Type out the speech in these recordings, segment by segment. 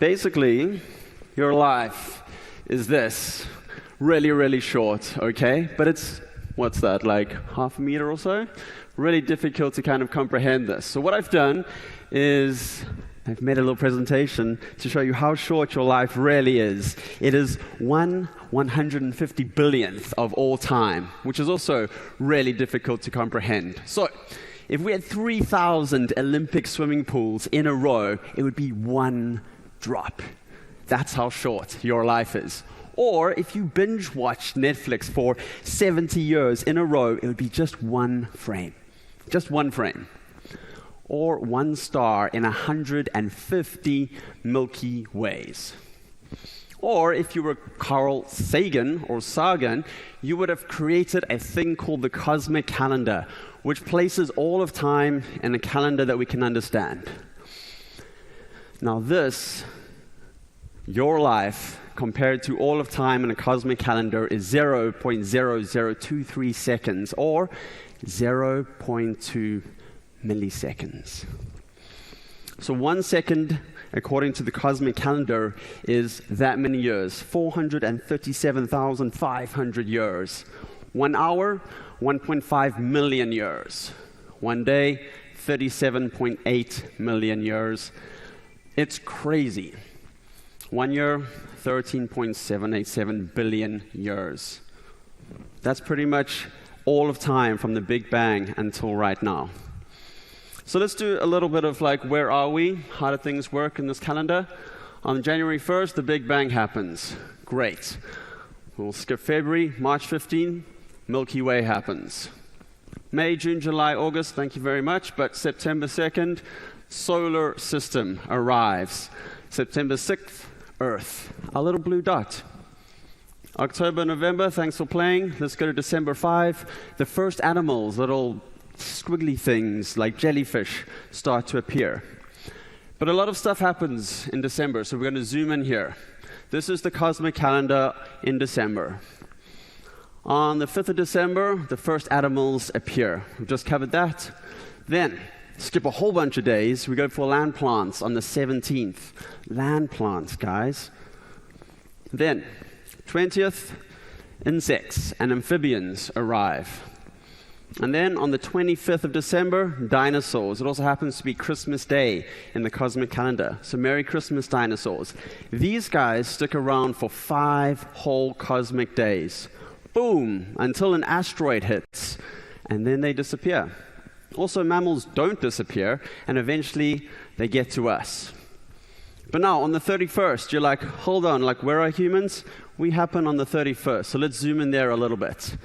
Basically, your life is this. Really, really short, okay? But it's, what's that, like half a meter or so? Really difficult to kind of comprehend this. So what I've done is I've made a little presentation to show you how short your life really is. It is 150 billionth of all time, which is also really difficult to comprehend. So if we had 3,000 Olympic swimming pools in a row, it would be one drop. That's how short your life is. Or if you binge watched Netflix for 70 years in a row, it would be just one frame. Just one frame. Or one star in 150 Milky Ways. Or if you were Carl Sagan or Sagan, you would have created a thing called the cosmic calendar, which places all of time in a calendar that we can understand. Now this, your life, compared to all of time in a cosmic calendar, is 0.0023 seconds, or 0.2 milliseconds. So 1 second, according to the cosmic calendar, is that many years, 437,500 years. 1 hour, 1.5 million years. 1 day, 37.8 million years. It's crazy. 1 year, 13.787 billion years. That's pretty much all of time from the Big Bang until right now. So let's do a little bit of like, where are we? How do things work in this calendar? On January 1st, the Big Bang happens. Great. We'll skip February, March 15, Milky Way happens. May, June, July, August, thank you very much. But September 2nd, solar system arrives. September 6th, Earth, a little blue dot. October, November, thanks for playing. Let's go to December 5. The first animals, little squiggly things like jellyfish, start to appear. But a lot of stuff happens in December, so we're going to zoom in here. This is the cosmic calendar in December. On the 5th of December, the first animals appear. We've just covered that. Then, skip a whole bunch of days, we go for land plants on the 17th. Land plants, guys. Then, 20th, insects and amphibians arrive. And then on the 25th of December, dinosaurs. It also happens to be Christmas Day in the cosmic calendar. So Merry Christmas, dinosaurs. These guys stick around for 5 whole cosmic days. Boom, until an asteroid hits. And then they disappear. Also, mammals don't disappear, and eventually they get to us. But now, on the 31st, you're like, hold on, like, where are humans? We happen on the 31st, so let's zoom in there a little bit.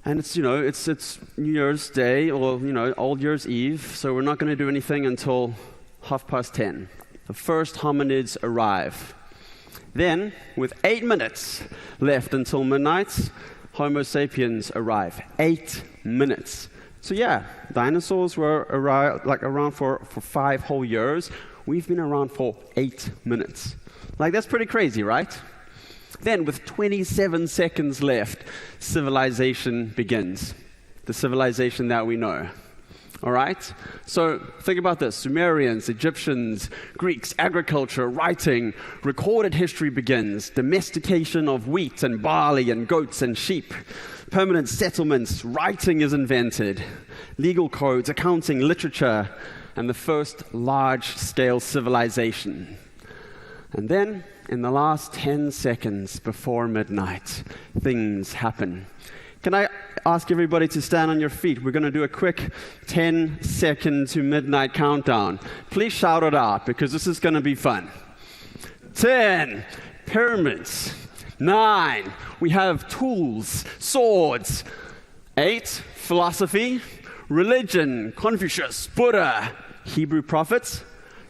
And it's, it's New Year's Day, or, Old Year's Eve, so we're not going to do anything until 10:30. The first hominids arrive. Then, with 8 minutes left until midnight, Homo sapiens arrive. 8 minutes. So yeah, dinosaurs were around for 5 whole years. We've been around for 8 minutes. Like, that's pretty crazy, right? Then, with 27 seconds left, civilization begins. The civilization that we know. All right? So, think about this. Sumerians, Egyptians, Greeks, agriculture, writing, recorded history begins. Domestication of wheat and barley and goats and sheep. Permanent settlements, writing is invented. Legal codes, accounting, literature, and the first large-scale civilization. And then, in the last 10 seconds before midnight, things happen. Can I ask everybody to stand on your feet? We're going to do a quick 10-second to midnight countdown. Please shout it out, because this is going to be fun. 10, pyramids. 9, we have tools, swords. 8, philosophy, religion, Confucius, Buddha, Hebrew prophets.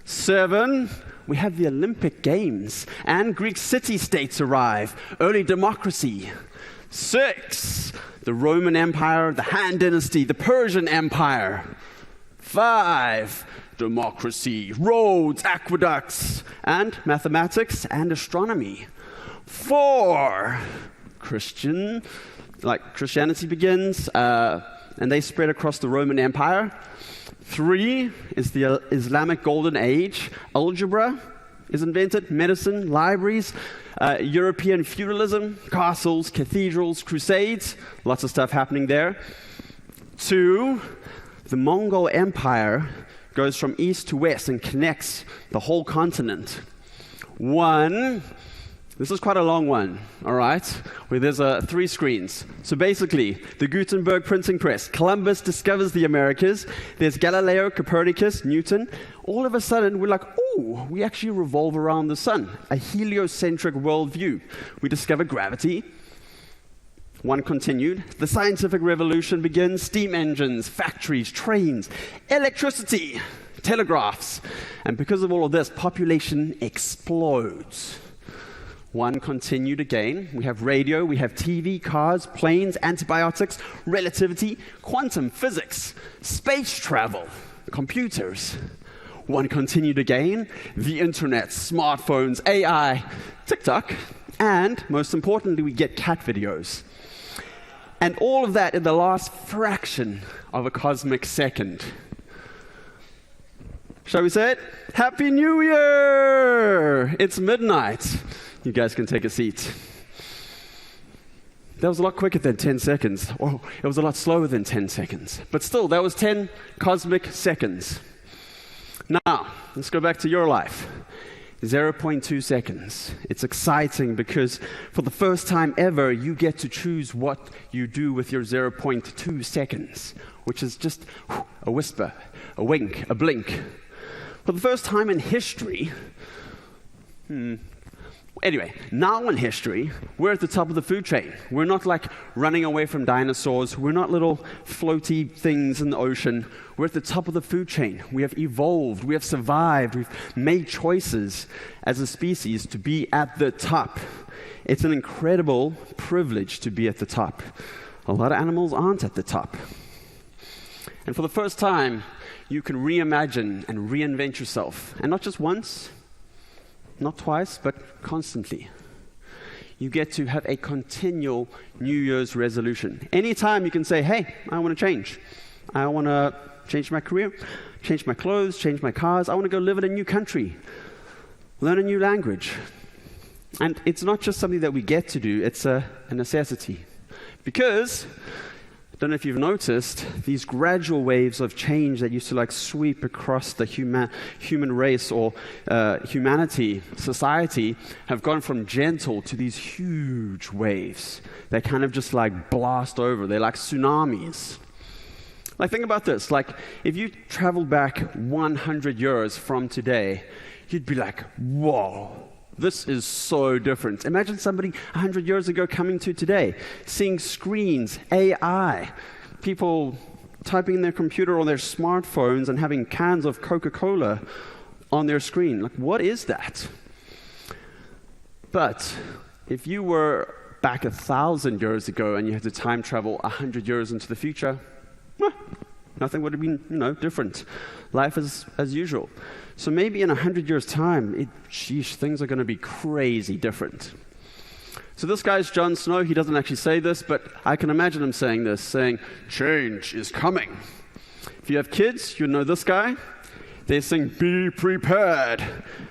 7, we have the Olympic Games, and Greek city-states arrive, early democracy. 6, the Roman Empire, the Han Dynasty, the Persian Empire. 5, democracy, roads, aqueducts, and mathematics and astronomy. 4, Christianity begins, and they spread across the Roman Empire. 3 is the Islamic Golden Age, algebra, is invented, medicine, libraries, European feudalism, castles, cathedrals, crusades, lots of stuff happening there. 2, the Mongol Empire goes from east to west and connects the whole continent. 1, this is quite a long one, all right, where there's 3 screens. So basically, the Gutenberg printing press, Columbus discovers the Americas, there's Galileo, Copernicus, Newton. All of a sudden, we're like, oh, we actually revolve around the sun, a heliocentric worldview. We discover gravity. 1 continued, the scientific revolution begins, steam engines, factories, trains, electricity, telegraphs. And because of all of this, population explodes. 1 continued again. We have radio, we have TV, cars, planes, antibiotics, relativity, quantum physics, space travel, computers. 1 continued again. The internet, smartphones, AI, TikTok, and most importantly, we get cat videos. And all of that in the last fraction of a cosmic second. Shall we say it? Happy New Year! It's midnight. You guys can take a seat. That was a lot quicker than 10 seconds. Oh, it was a lot slower than 10 seconds. But still, that was 10 cosmic seconds. Now, let's go back to your life. 0.2 seconds. It's exciting because for the first time ever, you get to choose what you do with your 0.2 seconds, which is just a whisper, a wink, a blink. For the first time in history, anyway, now in history, we're at the top of the food chain. We're not like running away from dinosaurs. We're not little floaty things in the ocean. We're at the top of the food chain. We have evolved. We have survived. We've made choices as a species to be at the top. It's an incredible privilege to be at the top. A lot of animals aren't at the top. And for the first time, you can reimagine and reinvent yourself. And not just once, not twice, but constantly. You get to have a continual New Year's resolution. Anytime you can say, hey, I want to change. I want to change my career, change my clothes, change my cars. I want to go live in a new country, learn a new language. And it's not just something that we get to do, it's a necessity. Because, I don't know if you've noticed, these gradual waves of change that used to like sweep across the human race or humanity, society, have gone from gentle to these huge waves. They kind of just like blast over. They're like tsunamis. Like think about this. Like if you traveled back 100 years from today, you'd be like, whoa. This is so different. Imagine somebody 100 years ago coming to today, seeing screens, AI, people typing in their computer or their smartphones and having cans of Coca-Cola on their screen. Like, what is that? But if you were back 1,000 years ago and you had to time travel 100 years into the future, nothing would have been, different. Life is as usual. So maybe in 100 years' time, things are going to be crazy different. So this guy's Jon Snow. He doesn't actually say this, but I can imagine him saying this, saying, change is coming. If you have kids, you know this guy. They sing, be prepared.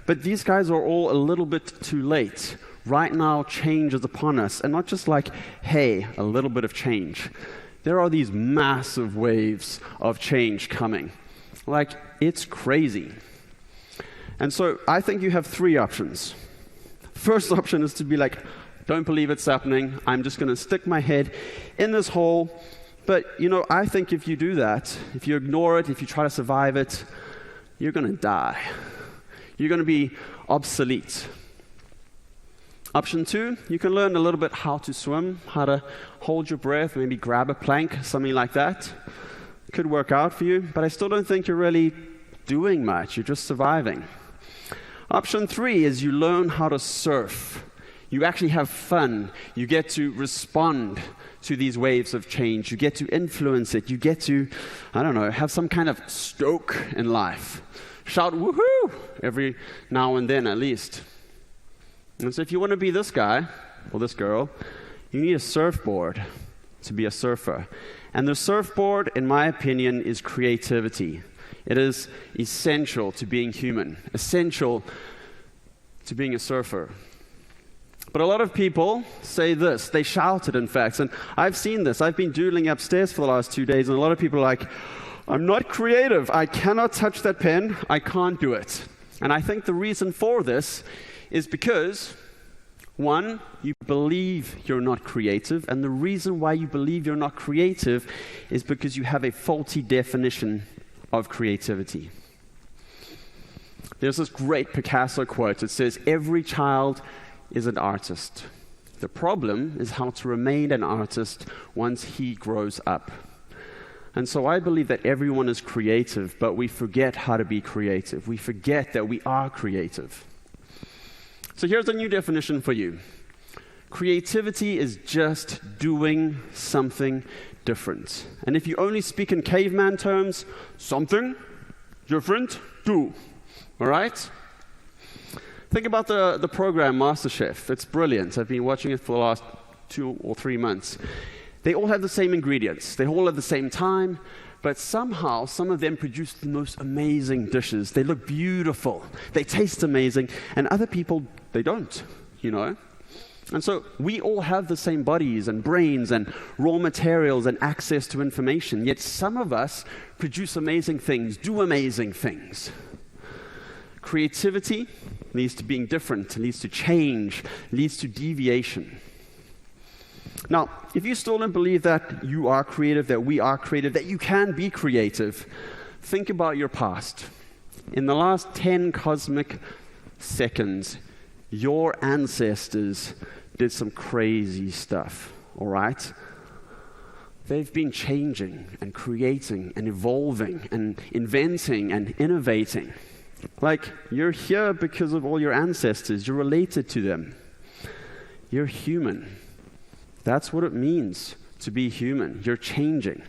But these guys are all a little bit too late. Right now, change is upon us. And not just like, hey, a little bit of change. There are these massive waves of change coming. Like, it's crazy. And so I think you have 3 options. First option is to be like, don't believe it's happening. I'm just going to stick my head in this hole. But, I think if you do that, if you ignore it, if you try to survive it, you're going to die. You're going to be obsolete. Option 2, you can learn a little bit how to swim, how to hold your breath, maybe grab a plank, something like that. Could work out for you, but I still don't think you're really doing much. You're just surviving. Option 3 is you learn how to surf. You actually have fun. You get to respond to these waves of change. You get to influence it. You get to, have some kind of stoke in life. Shout woohoo every now and then at least. And so if you want to be this guy or this girl, you need a surfboard to be a surfer. And the surfboard, in my opinion, is creativity. It is essential to being human, essential to being a surfer. But a lot of people say this. They shout it, in fact. And I've seen this. I've been doodling upstairs for the last 2 days, and a lot of people are like, I'm not creative. I cannot touch that pen. I can't do it. And I think the reason for this is because, one, you believe you're not creative. And the reason why you believe you're not creative is because you have a faulty definition of creativity. There's this great Picasso quote. It says, every child is an artist. The problem is how to remain an artist once he grows up. And so I believe that everyone is creative, but we forget how to be creative. We forget that we are creative. So here's a new definition for you. Creativity is just doing something different. And if you only speak in caveman terms, something different, do. All right? Think about the program MasterChef. It's brilliant. I've been watching it for the last 2 or 3 months. They all have the same ingredients. They all have the same time, but somehow some of them produce the most amazing dishes. They look beautiful. They taste amazing, and other people, they don't, you know? And so we all have the same bodies and brains and raw materials and access to information, yet some of us produce amazing things, do amazing things. Creativity leads to being different, leads to change, leads to deviation. Now, if you still don't believe that you are creative, that we are creative, that you can be creative, think about your past. In the last 10 cosmic seconds, your ancestors did some crazy stuff, all right? They've been changing and creating and evolving and inventing and innovating. Like, you're here because of all your ancestors. You're related to them. You're human. That's what it means to be human. You're changing.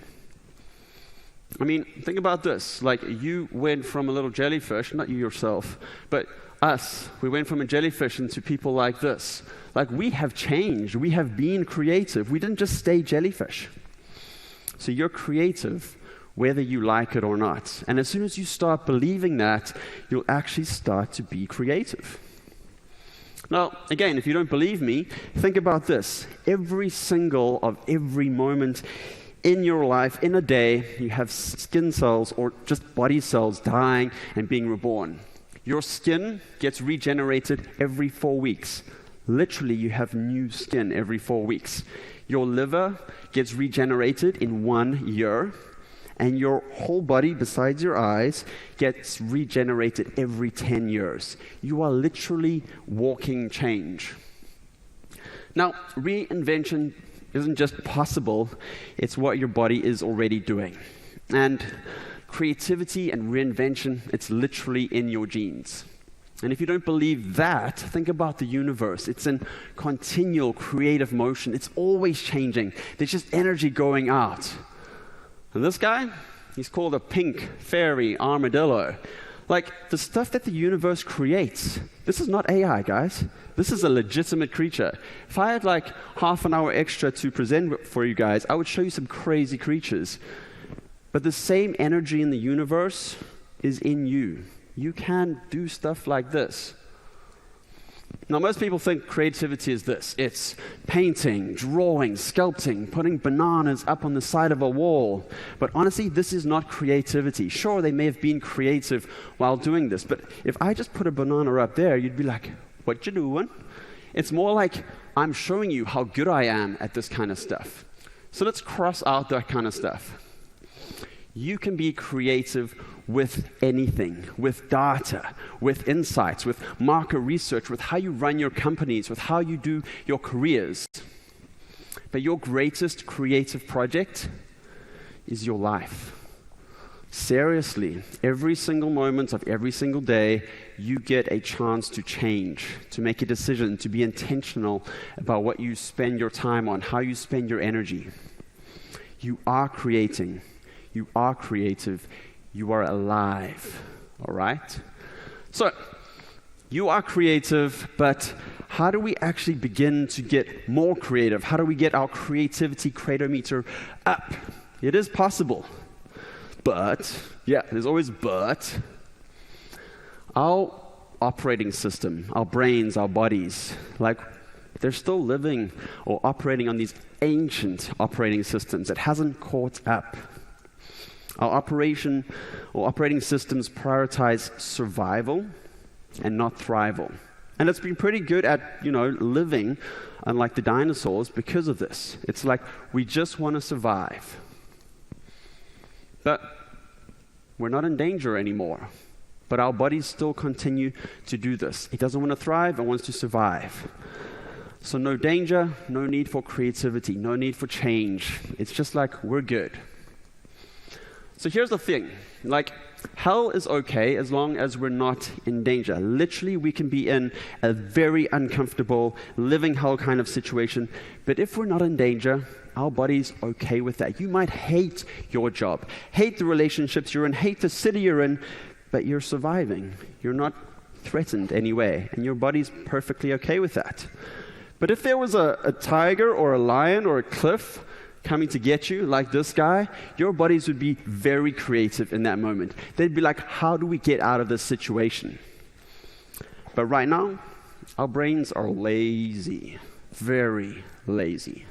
I mean, think about this. Like, you went from a little jellyfish, not you yourself, but us. We went from a jellyfish into people like this. Like, we have changed. We have been creative. We didn't just stay jellyfish. So you're creative, whether you like it or not. And as soon as you start believing that, you'll actually start to be creative. Now, again, if you don't believe me, think about this. Every moment in your life, in a day, you have skin cells or just body cells dying and being reborn. Your skin gets regenerated every 4 weeks. Literally, you have new skin every 4 weeks. Your liver gets regenerated in 1 year. And your whole body, besides your eyes, gets regenerated every 10 years. You are literally walking change. Now, reinvention isn't just possible, it's what your body is already doing. And creativity and reinvention, it's literally in your genes. And if you don't believe that, think about the universe. It's in continual creative motion. It's always changing. There's just energy going out. And this guy, he's called a pink fairy armadillo. Like, the stuff that the universe creates, this is not AI, guys. This is a legitimate creature. If I had like half an hour extra to present for you guys, I would show you some crazy creatures. But the same energy in the universe is in you. You can do stuff like this. Now, most people think creativity is this. It's painting, drawing, sculpting, putting bananas up on the side of a wall. But honestly, this is not creativity. Sure, they may have been creative while doing this, but if I just put a banana up there, you'd be like, what you doing? It's more like, I'm showing you how good I am at this kind of stuff. So let's cross out that kind of stuff. You can be creative with anything, with data, with insights, with market research, with how you run your companies, with how you do your careers. But your greatest creative project is your life. Seriously, every single moment of every single day, you get a chance to change, to make a decision, to be intentional about what you spend your time on, how you spend your energy. You are creating. You are creative. You are alive. All right? So, you are creative, but how do we actually begin to get more creative? How do we get our creativity creatometer up? It is possible. But, yeah, there's always but. Our operating system, our brains, our bodies. Like, they're still living or operating on these ancient operating systems. It hasn't caught up. Our operating systems prioritize survival and not thrival. And it's been pretty good at, living unlike the dinosaurs because of this. It's like we just want to survive. But we're not in danger anymore. But our bodies still continue to do this. It doesn't want to thrive, it wants to survive. So no danger, no need for creativity, no need for change. It's just like we're good. So here's the thing. Like, hell is okay as long as we're not in danger. Literally, we can be in a very uncomfortable, living hell kind of situation. But if we're not in danger, our body's okay with that. You might hate your job, hate the relationships you're in, hate the city you're in, but you're surviving. You're not threatened anyway, and your body's perfectly okay with that. But if there was a tiger or a lion or a cliff coming to get you, like this guy, your bodies would be very creative in that moment. They'd be like, how do we get out of this situation? But right now, our brains are lazy, very lazy.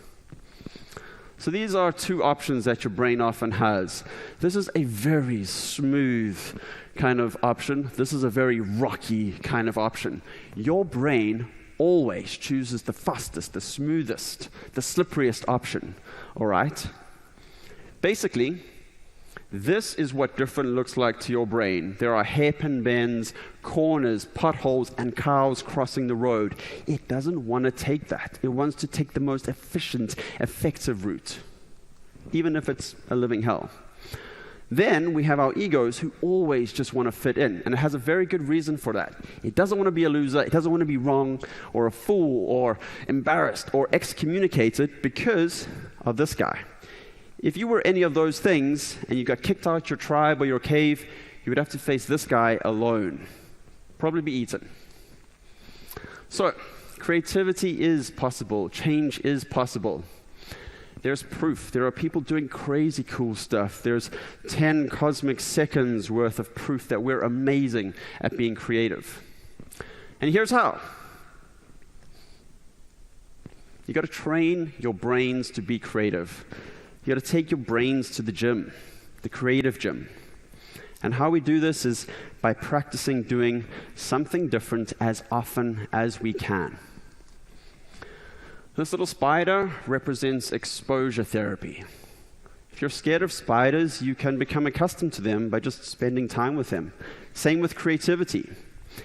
So these are two options that your brain often has. This is a very smooth kind of option. This is a very rocky kind of option. Your brain always chooses the fastest, the smoothest, the slipperiest option, all right? Basically, this is what different looks like to your brain. There are hairpin bends, corners, potholes, and cows crossing the road. It doesn't want to take that. It wants to take the most efficient, effective route, even if it's a living hell. Then we have our egos who always just want to fit in, and it has a very good reason for that. It doesn't want to be a loser, it doesn't want to be wrong, or a fool, or embarrassed, or excommunicated because of this guy. If you were any of those things, and you got kicked out your tribe or your cave, you would have to face this guy alone. Probably be eaten. So, creativity is possible, change is possible. There's proof. There are people doing crazy cool stuff. There's 10 cosmic seconds worth of proof that we're amazing at being creative. And here's how. You got to train your brains to be creative. You got to take your brains to the gym, the creative gym. And how we do this is by practicing doing something different as often as we can. This little spider represents exposure therapy. If you're scared of spiders, you can become accustomed to them by just spending time with them. Same with creativity,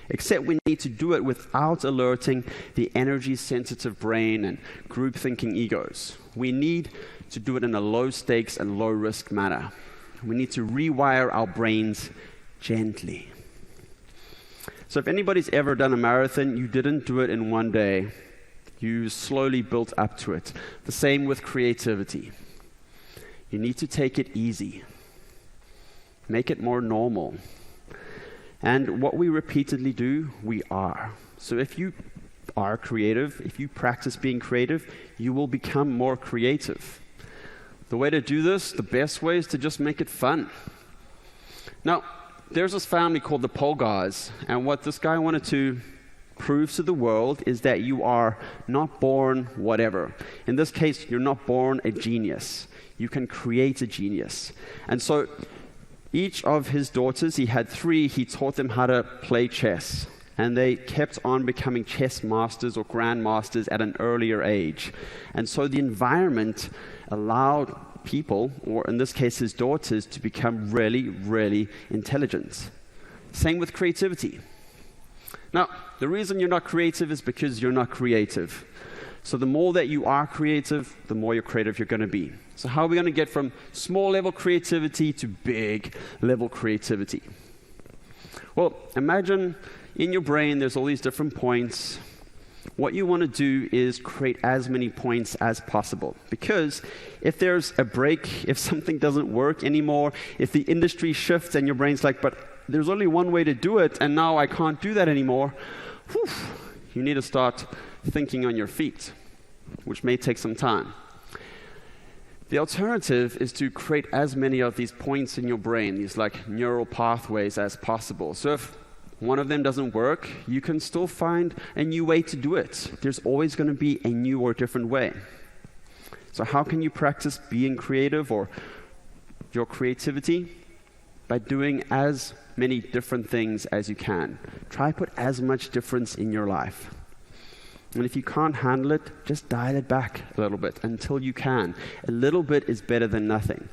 except we need to do it without alerting the energy-sensitive brain and group-thinking egos. We need to do it in a low-stakes and low-risk manner. We need to rewire our brains gently. So if anybody's ever done a marathon, you didn't do it in one day. You slowly built up to it. The same with creativity. You need to take it easy. Make it more normal. And what we repeatedly do, we are. So if you are creative, if you practice being creative, you will become more creative. The way to do this, the best way is to just make it fun. Now, there's this family called the Polgars, and what this guy wanted to prove to the world is that you are not born whatever. In this case, you're not born a genius. You can create a genius. And so each of his daughters, he had 3, he taught them how to play chess. And they kept on becoming chess masters or grandmasters at an earlier age. And so the environment allowed people, or in this case his daughters, to become really, really intelligent. Same with creativity. Now, the reason you're not creative is because you're not creative. So the more that you are creative, the more creative you're going to be. So how are we going to get from small level creativity to big level creativity? Well, imagine in your brain there's all these different points. What you want to do is create as many points as possible. Because if there's a break, if something doesn't work anymore, if the industry shifts and your brain's like, but there's only one way to do it, and now I can't do that anymore, you need to start thinking on your feet, which may take some time. The alternative is to create as many of these points in your brain, these like neural pathways as possible. So if one of them doesn't work, you can still find a new way to do it. There's always going to be a new or different way. So how can you practice being creative or your creativity? By doing as many different things as you can. Try put as much difference in your life. And if you can't handle it, just dial it back a little bit until you can. A little bit is better than nothing.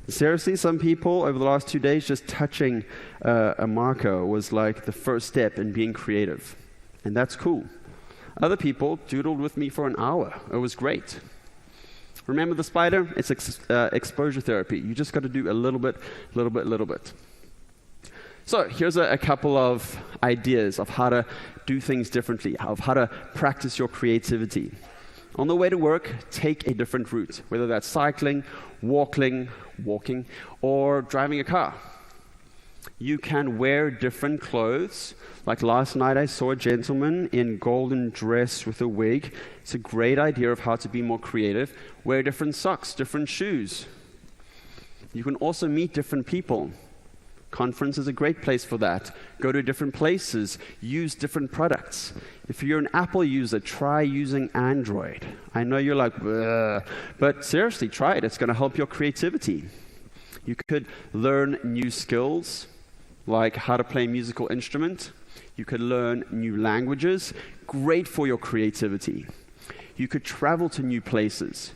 Seriously, some people over the last 2 days, just touching a marker was like the first step in being creative. And that's cool. Other people doodled with me for an hour. It was great. Remember the spider? It's exposure therapy. You just got to do a little bit. So here's a couple of ideas of how to do things differently, of how to practice your creativity. On the way to work, take a different route, whether that's cycling, walking, or driving a car. You can wear different clothes. Like last night, I saw a gentleman in golden dress with a wig. It's a great idea of how to be more creative. Wear different socks, different shoes. You can also meet different people. Conference is a great place for that. Go to different places. Use different products. If you're an Apple user, try using Android. I know you're like, bleh, but seriously, try it. It's going to help your creativity. You could learn new skills, like how to play a musical instrument. You could learn new languages. Great for your creativity. You could travel to new places,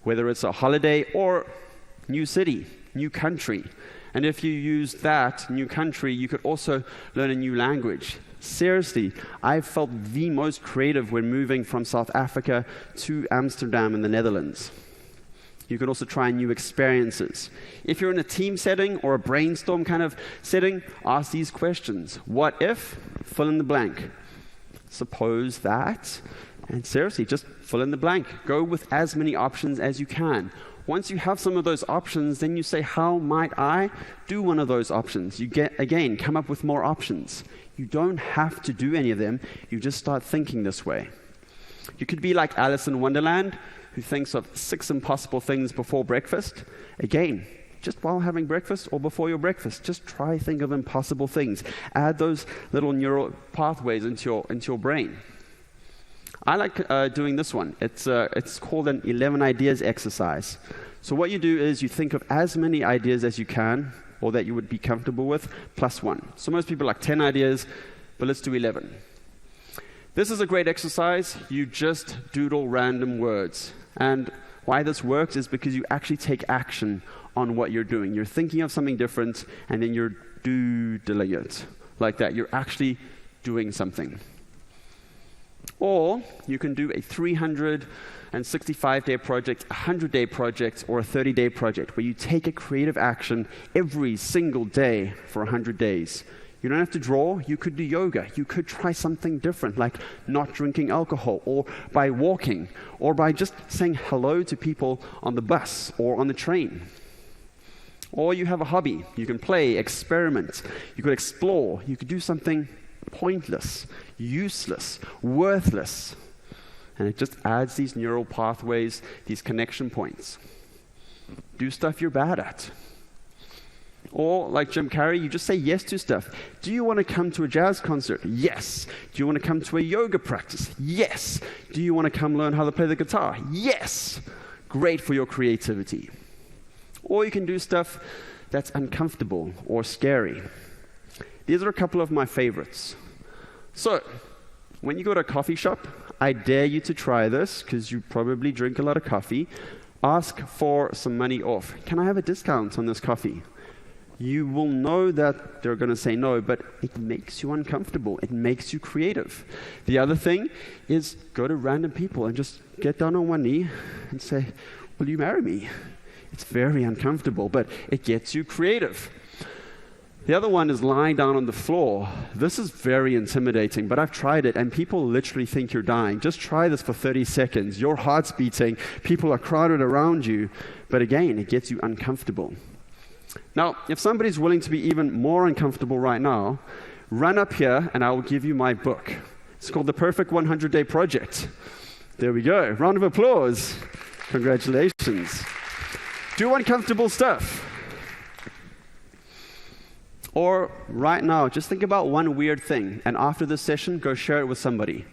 whether it's a holiday or new city, new country. And if you use that new country, you could also learn a new language. Seriously, I felt the most creative when moving from South Africa to Amsterdam in the Netherlands. You can also try new experiences. If you're in a team setting or a brainstorm kind of setting, ask these questions. What if? Fill in the blank. Suppose that. And seriously, just fill in the blank. Go with as many options as you can. Once you have some of those options, then you say, how might I do one of those options? You come up with more options. You don't have to do any of them. You just start thinking this way. You could be like Alice in Wonderland, who thinks of 6 impossible things before breakfast. Again, just while having breakfast or before your breakfast, just try think of impossible things. Add those little neural pathways into your brain. I like doing this one. It's called an 11 ideas exercise. So what you do is you think of as many ideas as you can, or that you would be comfortable with, plus 1. So most people like 10 ideas, but let's do 11. This is a great exercise. You just doodle random words. And why this works is because you actually take action on what you're doing. You're thinking of something different, and then you're doodling it like that. You're actually doing something. Or you can do a 365-day project, a 100-day project, or a 30-day project where you take a creative action every single day for 100 days. You don't have to draw. You could do yoga. You could try something different, like not drinking alcohol, or by walking, or by just saying hello to people on the bus or on the train. Or you have a hobby. You can play, experiment. You could explore. You could do something pointless, useless, worthless. And it just adds these neural pathways, these connection points. Do stuff you're bad at. Or, like Jim Carrey, you just say yes to stuff. Do you want to come to a jazz concert? Yes. Do you want to come to a yoga practice? Yes. Do you want to come learn how to play the guitar? Yes. Great for your creativity. Or you can do stuff that's uncomfortable or scary. These are a couple of my favorites. So, when you go to a coffee shop, I dare you to try this, because you probably drink a lot of coffee. Ask for some money off. Can I have a discount on this coffee? You will know that they're going to say no, but it makes you uncomfortable. It makes you creative. The other thing is go to random people and just get down on one knee and say, will you marry me? It's very uncomfortable, but it gets you creative. The other one is lying down on the floor. This is very intimidating, but I've tried it, and people literally think you're dying. Just try this for 30 seconds. Your heart's beating. People are crowded around you. But again, it gets you uncomfortable. Now, if somebody's willing to be even more uncomfortable right now, run up here, and I will give you my book. It's called The Perfect 100-Day Project. There we go. Round of applause. Congratulations. Do uncomfortable stuff. Or right now, just think about one weird thing, and after this session, go share it with somebody.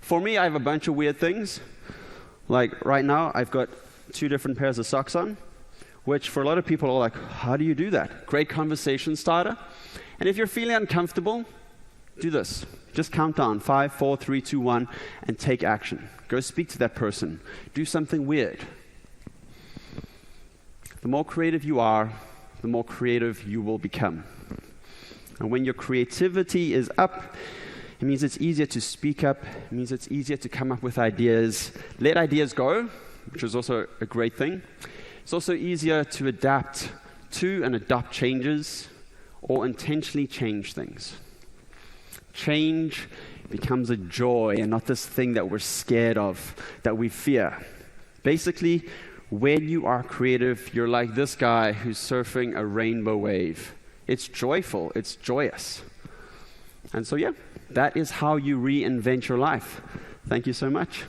For me, I have a bunch of weird things. Like right now, I've got 2 different pairs of socks on, which for a lot of people are like, how do you do that? Great conversation starter. And if you're feeling uncomfortable, do this. Just count down, 5, 4, 3, 2, 1, and take action. Go speak to that person. Do something weird. The more creative you are, the more creative you will become. And when your creativity is up, it means it's easier to speak up. It means it's easier to come up with ideas. Let ideas go, which is also a great thing. It's also easier to adapt to and adopt changes or intentionally change things. Change becomes a joy and not this thing that we're scared of, that we fear. Basically, when you are creative, you're like this guy who's surfing a rainbow wave. It's joyful, it's joyous. And so, yeah, that is how you reinvent your life. Thank you so much.